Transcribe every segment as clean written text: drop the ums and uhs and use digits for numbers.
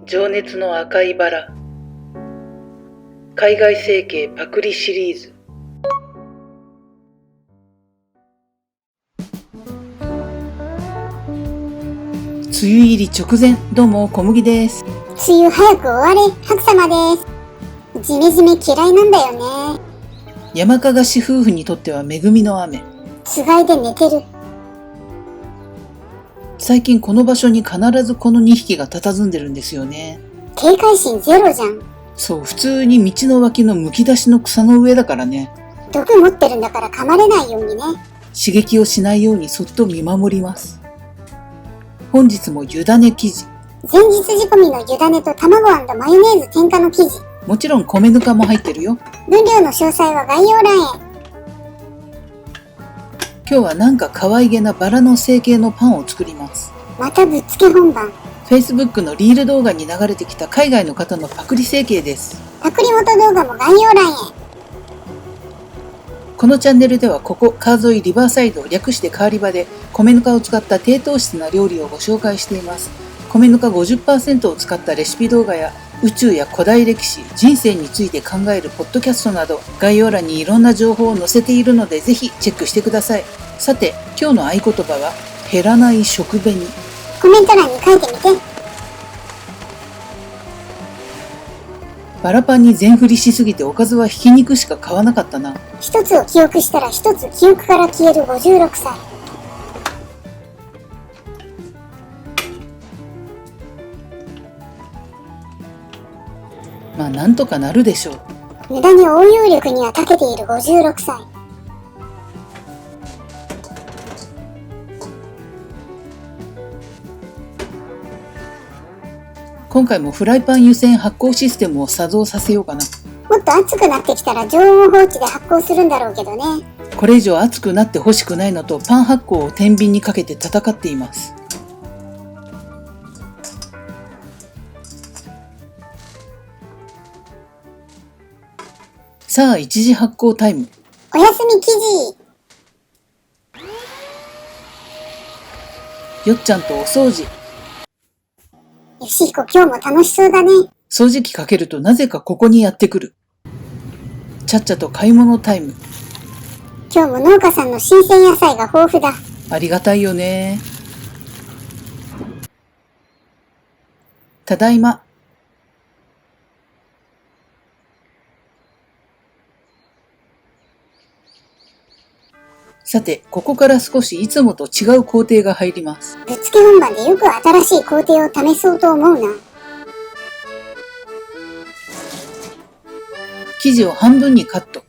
情熱の赤いバラ、海外整形パクリシリーズ。梅雨入り直前、どうも小麦です。梅雨早く終われ、白様です。ジメジメ嫌いなんだよね。山かがし夫婦にとっては恵みの雨。つがいで寝てる。最近この場所に必ずこの2匹が佇んでるんですよね。警戒心ゼロじゃん。そう、普通に道の脇のむき出しの草の上だからね。毒持ってるんだから噛まれないようにね。刺激をしないようにそっと見守ります。本日も湯種生地。前日仕込みの湯種と卵&マヨネーズ添加の生地。もちろん米ぬかも入ってるよ。分量の詳細は概要欄へ。今日はなんか可愛げなバラの成形のパンを作ります。またぶっつけ本番。Facebook のリール動画に流れてきた海外の方のパクリ成形です。パクリ元動画も概要欄へ。このチャンネルではここ川沿いリバーサイド、略してカーリバで米ぬかを使った低糖質な料理をご紹介しています。米ぬか 50% を使ったレシピ動画や宇宙や古代歴史、人生について考えるポッドキャストなど概要欄にいろんな情報を載せているのでぜひチェックしてください。さて、今日の合言葉は減らない食紅。コメント欄に書いてみて。バラパンに全振りしすぎておかずはひき肉しか買わなかったな。一つを記憶したら一つ記憶から消える56歳。まあなんとかなるでしょう。無駄に応用力には長けている56歳。今回もフライパン湯煎発酵システムを作動させようかな。もっと熱くなってきたら常温放置で発酵するんだろうけどね。これ以上熱くなってほしくないのとパン発酵を天秤にかけて戦っています。さあ一次発酵タイム。おやすみ生地。よっちゃんとお掃除。よしひこ今日も楽しそうだね。掃除機かけるとなぜかここにやってくる。ちゃっちゃと買い物タイム。今日も農家さんの新鮮野菜が豊富だ。ありがたいよね。ただいま。さて、ここから少しいつもと違う工程が入ります。ぶっつけ本番でよく新しい工程を試そうと思うな。生地を半分にカット。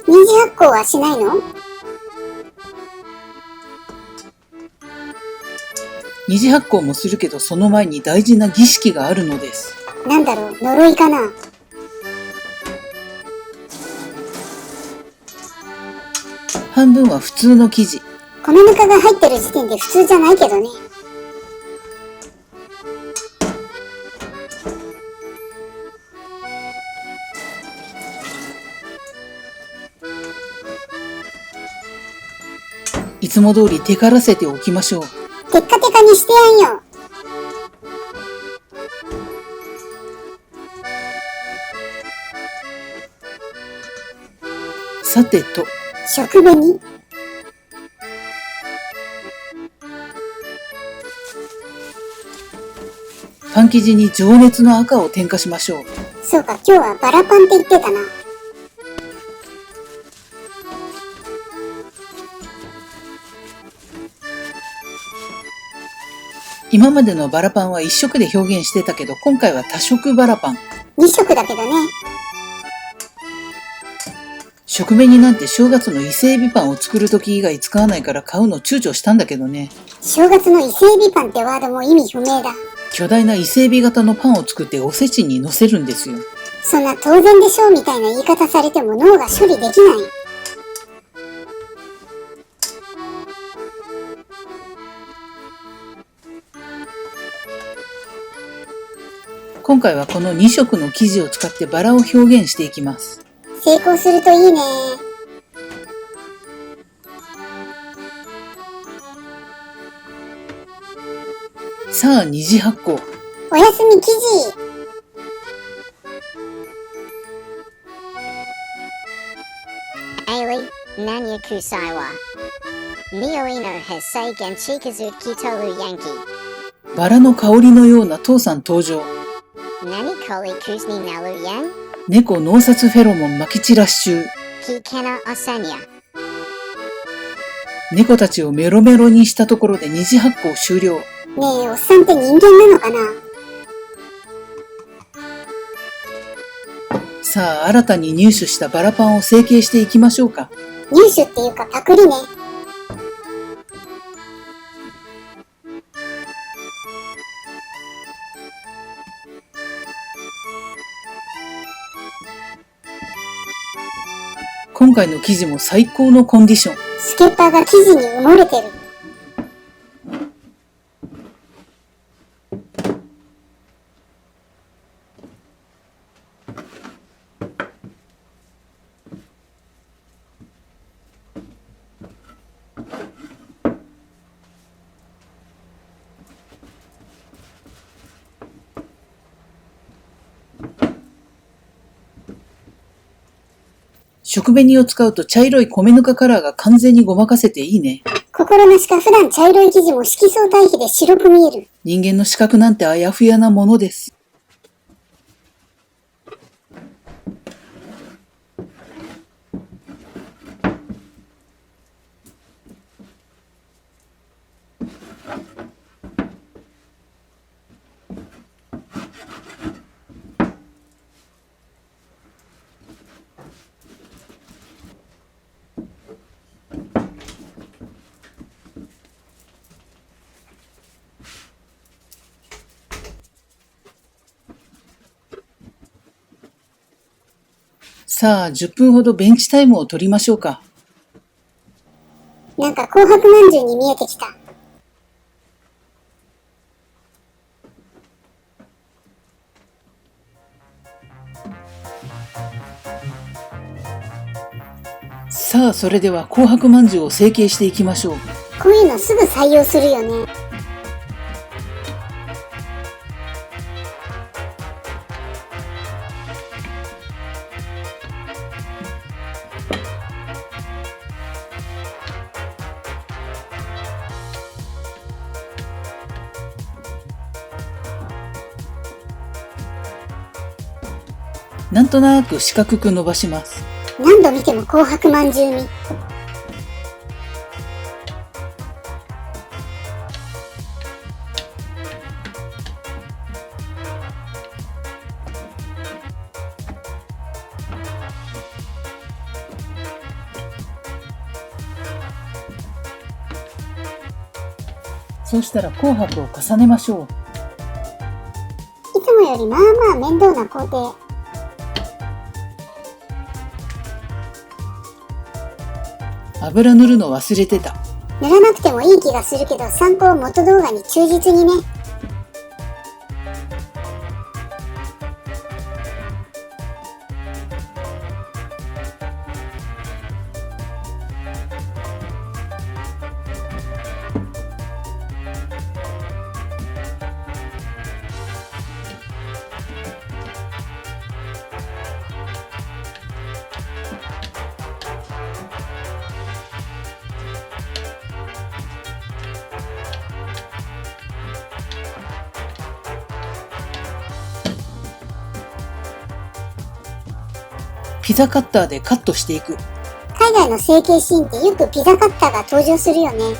二次発酵はしないの？二次発酵もするけどその前に大事な儀式があるのです。なんだろう、呪いかな。半分は普通の生地。米ぬかが入ってる時点で普通じゃないけどね。いつも通りテカらせておきましょう。テッカテカにしてやんよ。さてと、食紅。パン生地に情熱の赤を添加しましょう。そうか、今日はバラパンって言ってたな。今までのバラパンは1色で表現してたけど、今回は多色バラパン。2色だけどね。食紅なんて正月の伊勢海老パンを作る時以外使わないから買うの躊躇したんだけどね。正月の伊勢海老パンってワードも意味不明だ。巨大な伊勢海老型のパンを作っておせちに乗せるんですよ。そんな当然でしょうみたいな言い方されても脳が処理できない。今回はこの2色の生地を使ってバラを表現していきます。成功するといいね。さあ二次発酵。おやすみ記事。Ali, Nanya Kusaiwa. Nioino Hesei Genchikazut Kitolu Yankee. バラの香りのような父さん登場。 Nani Koli Kuzni Nalu Yen? 猫脳殺フェロモン撒き散らし中。 Ki Kena Osenya. 猫たちをメロメロにしたところで二次発酵終了。ねえ、おっさんって人間なのかな？さあ、新たに入手したバラパンを成形していきましょうか。入手っていうかパクリね。今回の生地も最高のコンディション。スケッパーが生地に埋もれてる。食紅を使うと茶色い米ぬかカラーが完全にごまかせていいね。心なしか普段茶色い生地も色相対比で白く見える。人間の視覚なんてあやふやなものです。さあ、10分ほどベンチタイムを取りましょうか。なんか紅白まんじゅうに見えてきた。さあ、それでは紅白まんじゅうを成形していきましょう。こういうのすぐ採用するよね。なんとなく四角く伸ばします。何度見ても紅白まんじゅうに。そうしたら紅白を重ねましょいつもよりまあまあ面倒な工程。う。油塗るの忘れてた。塗らなくてもいい気がするけど、参考元動画に忠実にね。ピザカッターでカットしていく。海外の成形シーンってよくピザカッターが登場するよね。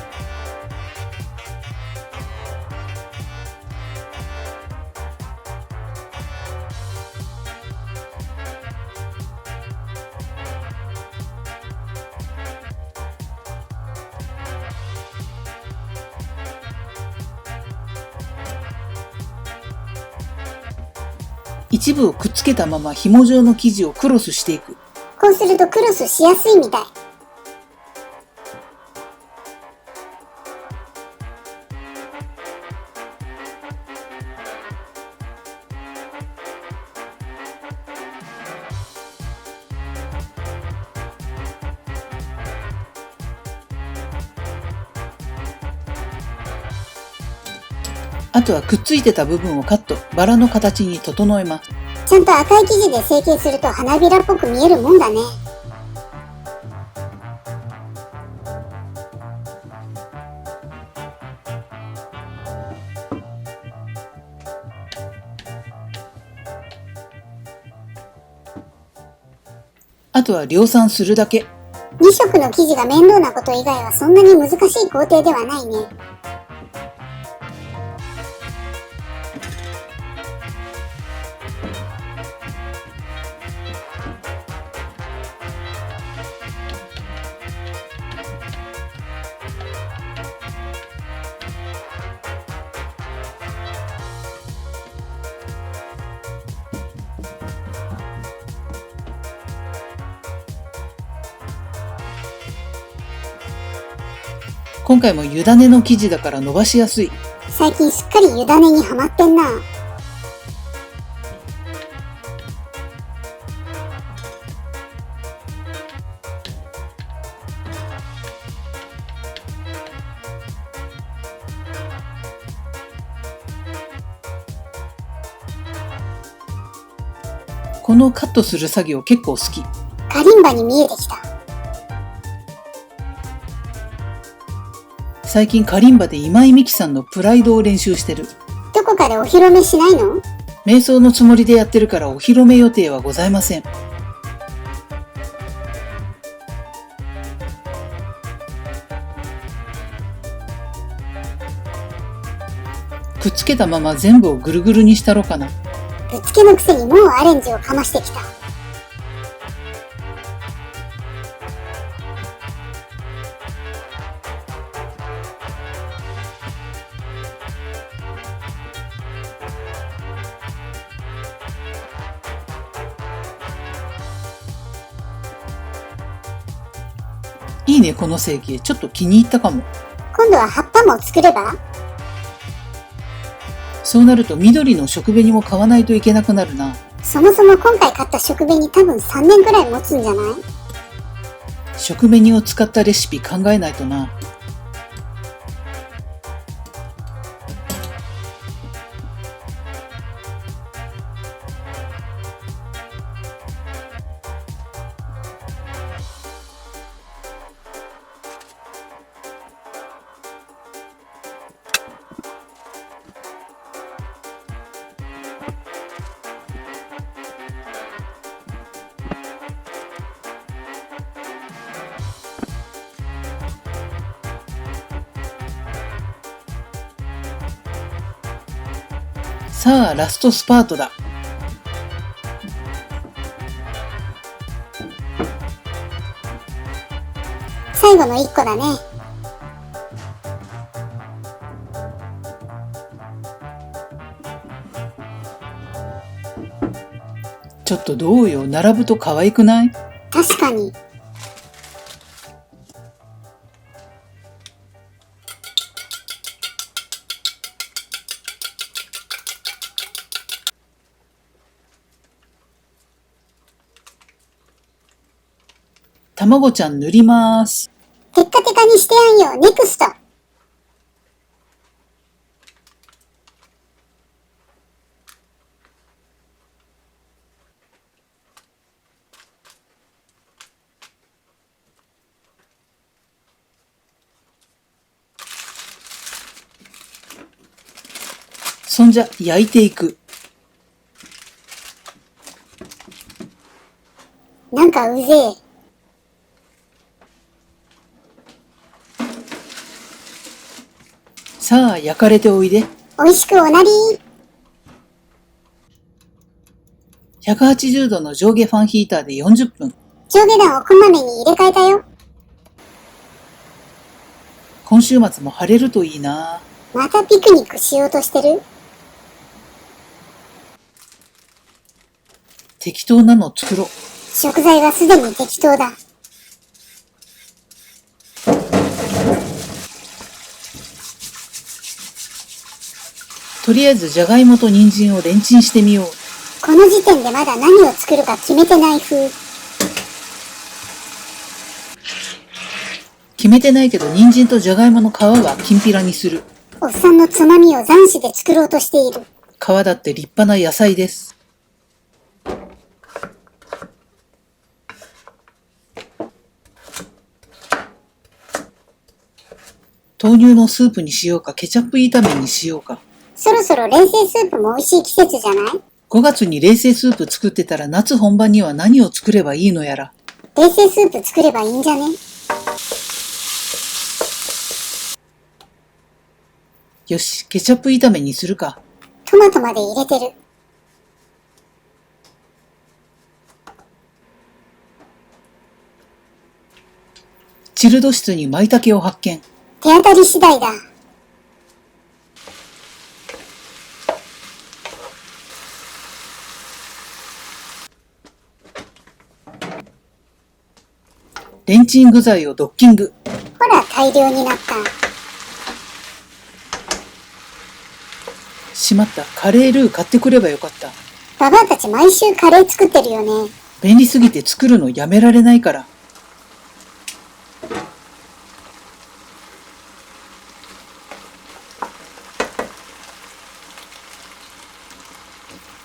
一部をくっつけたまま紐状の生地をクロスしていく。こうするとクロスしやすいみたい。あとはくっついてた部分をカット、バラの形に整えます。ちゃんと赤い生地で成形すると花びらっぽく見えるもんだね。あとは量産するだけ。2色の生地が面倒なこと以外はそんなに難しい工程ではないね。今回も湯種の生地だから伸ばしやすい。最近すっかり湯種にはまってんな。このカットする作業結構好き。カリンバに見えてきた。最近カリンバで今井美樹さんのプライドを練習してる。どこかでお披露目しないの？瞑想のつもりでやってるからお披露目予定はございません。くっつけたまま全部をぐるぐるにしたろかな。ぶっつけのくせにもうアレンジをかましてきた。いいね、この成形。ちょっと気に入ったかも。今度は葉っぱも作れば？そうなると緑の食紅も買わないといけなくなるな。そもそも今回買った食紅多分3年くらい持つんじゃない？食紅を使ったレシピ考えないとな。さあ、ラストスパートだ。最後の1個だね。ちょっとどうよ、並ぶと可愛くない？確かに。卵ちゃん塗ります。テッカテカにしてやんよ、ネクスト。そんじゃ焼いていく。なんかうぜえ。さあ、焼かれておいで。美味しくおなり。180度の上下ファンヒーターで40分。上下段をこまめに入れ替えたよ。今週末も晴れるといいな。またピクニックしようとしてる？適当なの作ろう。食材はすでに適当だ。とりあえずじゃがいもと人参をレンチンしてみよう。この時点でまだ何を作るか決めてない風。決めてないけど人参とじゃがいもの皮はきんぴらにする。おっさんのつまみを斬首で作ろうとしている。皮だって立派な野菜です。豆乳のスープにしようか、ケチャップ炒めにしようか。そろそろ冷製スープも美味しい季節じゃない？ 5月に冷製スープ作ってたら夏本番には何を作ればいいのやら。冷製スープ作ればいいんじゃね？よし、ケチャップ炒めにするか。トマトまで入れてる。チルド室に舞茸を発見。手当たり次第だ。レンチン具材をドッキング。ほら、大量になった。しまった、カレールー買ってくればよかった。ババアたち毎週カレー作ってるよね。便利すぎて作るのやめられないから。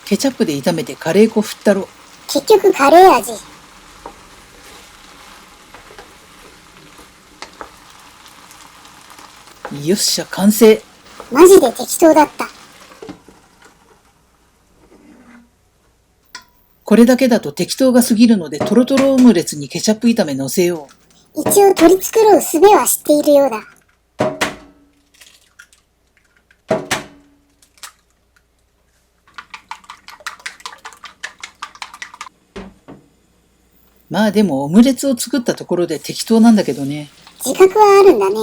ケチャップで炒めてカレー粉振ったろ。結局カレー味。よっしゃ、完成。マジで適当だった。これだけだと適当が過ぎるので、トロトロオムレツにケチャップ炒め乗せよう。一応取り繕う術は知っているようだ。まあでもオムレツを作ったところで適当なんだけどね。自覚はあるんだね。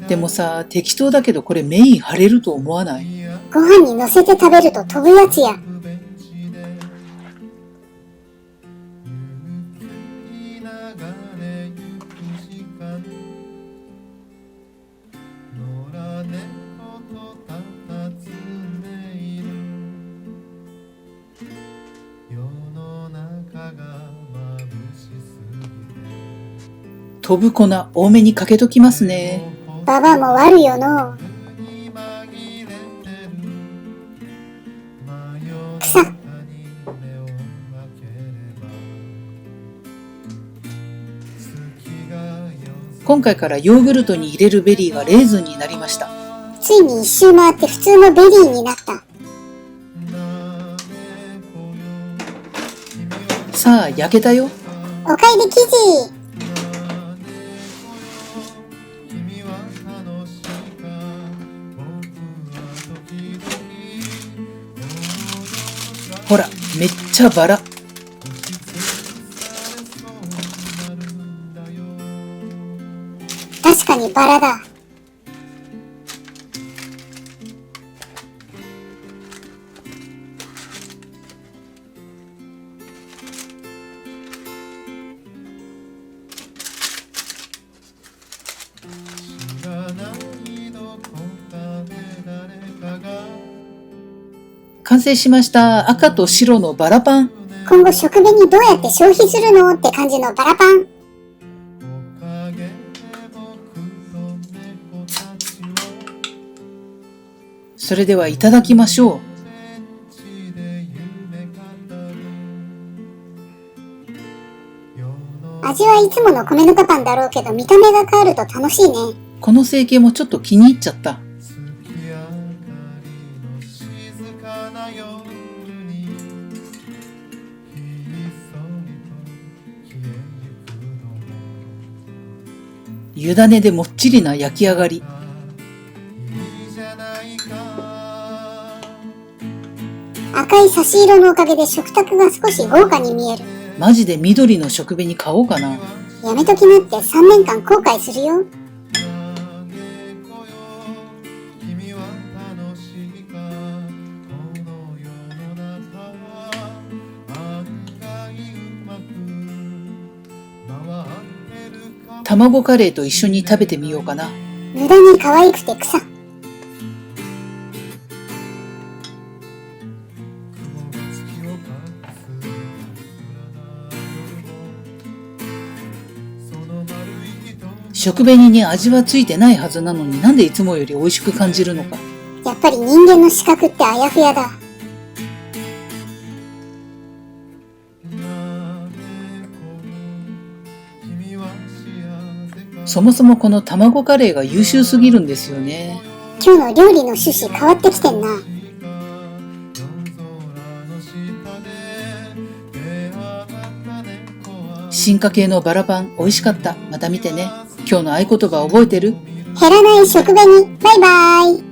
でもさ、適当だけどこれメイン張れると思わない？ご飯に乗せて食べると飛ぶやつや。飛ぶ粉多めにかけときますね。ババアも悪よの。くさっ。今回からヨーグルトに入れるベリーがレーズンになりました。ついに一周回って普通のベリーになった。さあ、焼けたよ。おかえり生地。ほら、めっちゃバラ。確かにバラだ。完成しました。赤と白のバラパン。今後食紅どうやって消費するのって感じのバラパン。それではいただきましょう。味はいつもの米ぬかパンだろうけど見た目が変わると楽しいね。この成形もちょっと気に入っちゃった。湯種でもっちりな焼き上がり。赤い差し色のおかげで食卓が少し豪華に見える。マジで緑の食紅買おうかな。やめときなって3年間後悔するよ。卵カレーと一緒に食べてみようかな。無駄に可愛くて草。食紅に味はついてないはずなのになんでいつもより美味しく感じるのか。やっぱり人間の視覚ってあやふやだ。そもそもこの卵カレーが優秀すぎるんですよね。今日の料理の趣旨変わってきてんな。進化系のバラパン美味しかった。また見てね。今日の合言葉覚えてる？減らない食紅。バイバイ。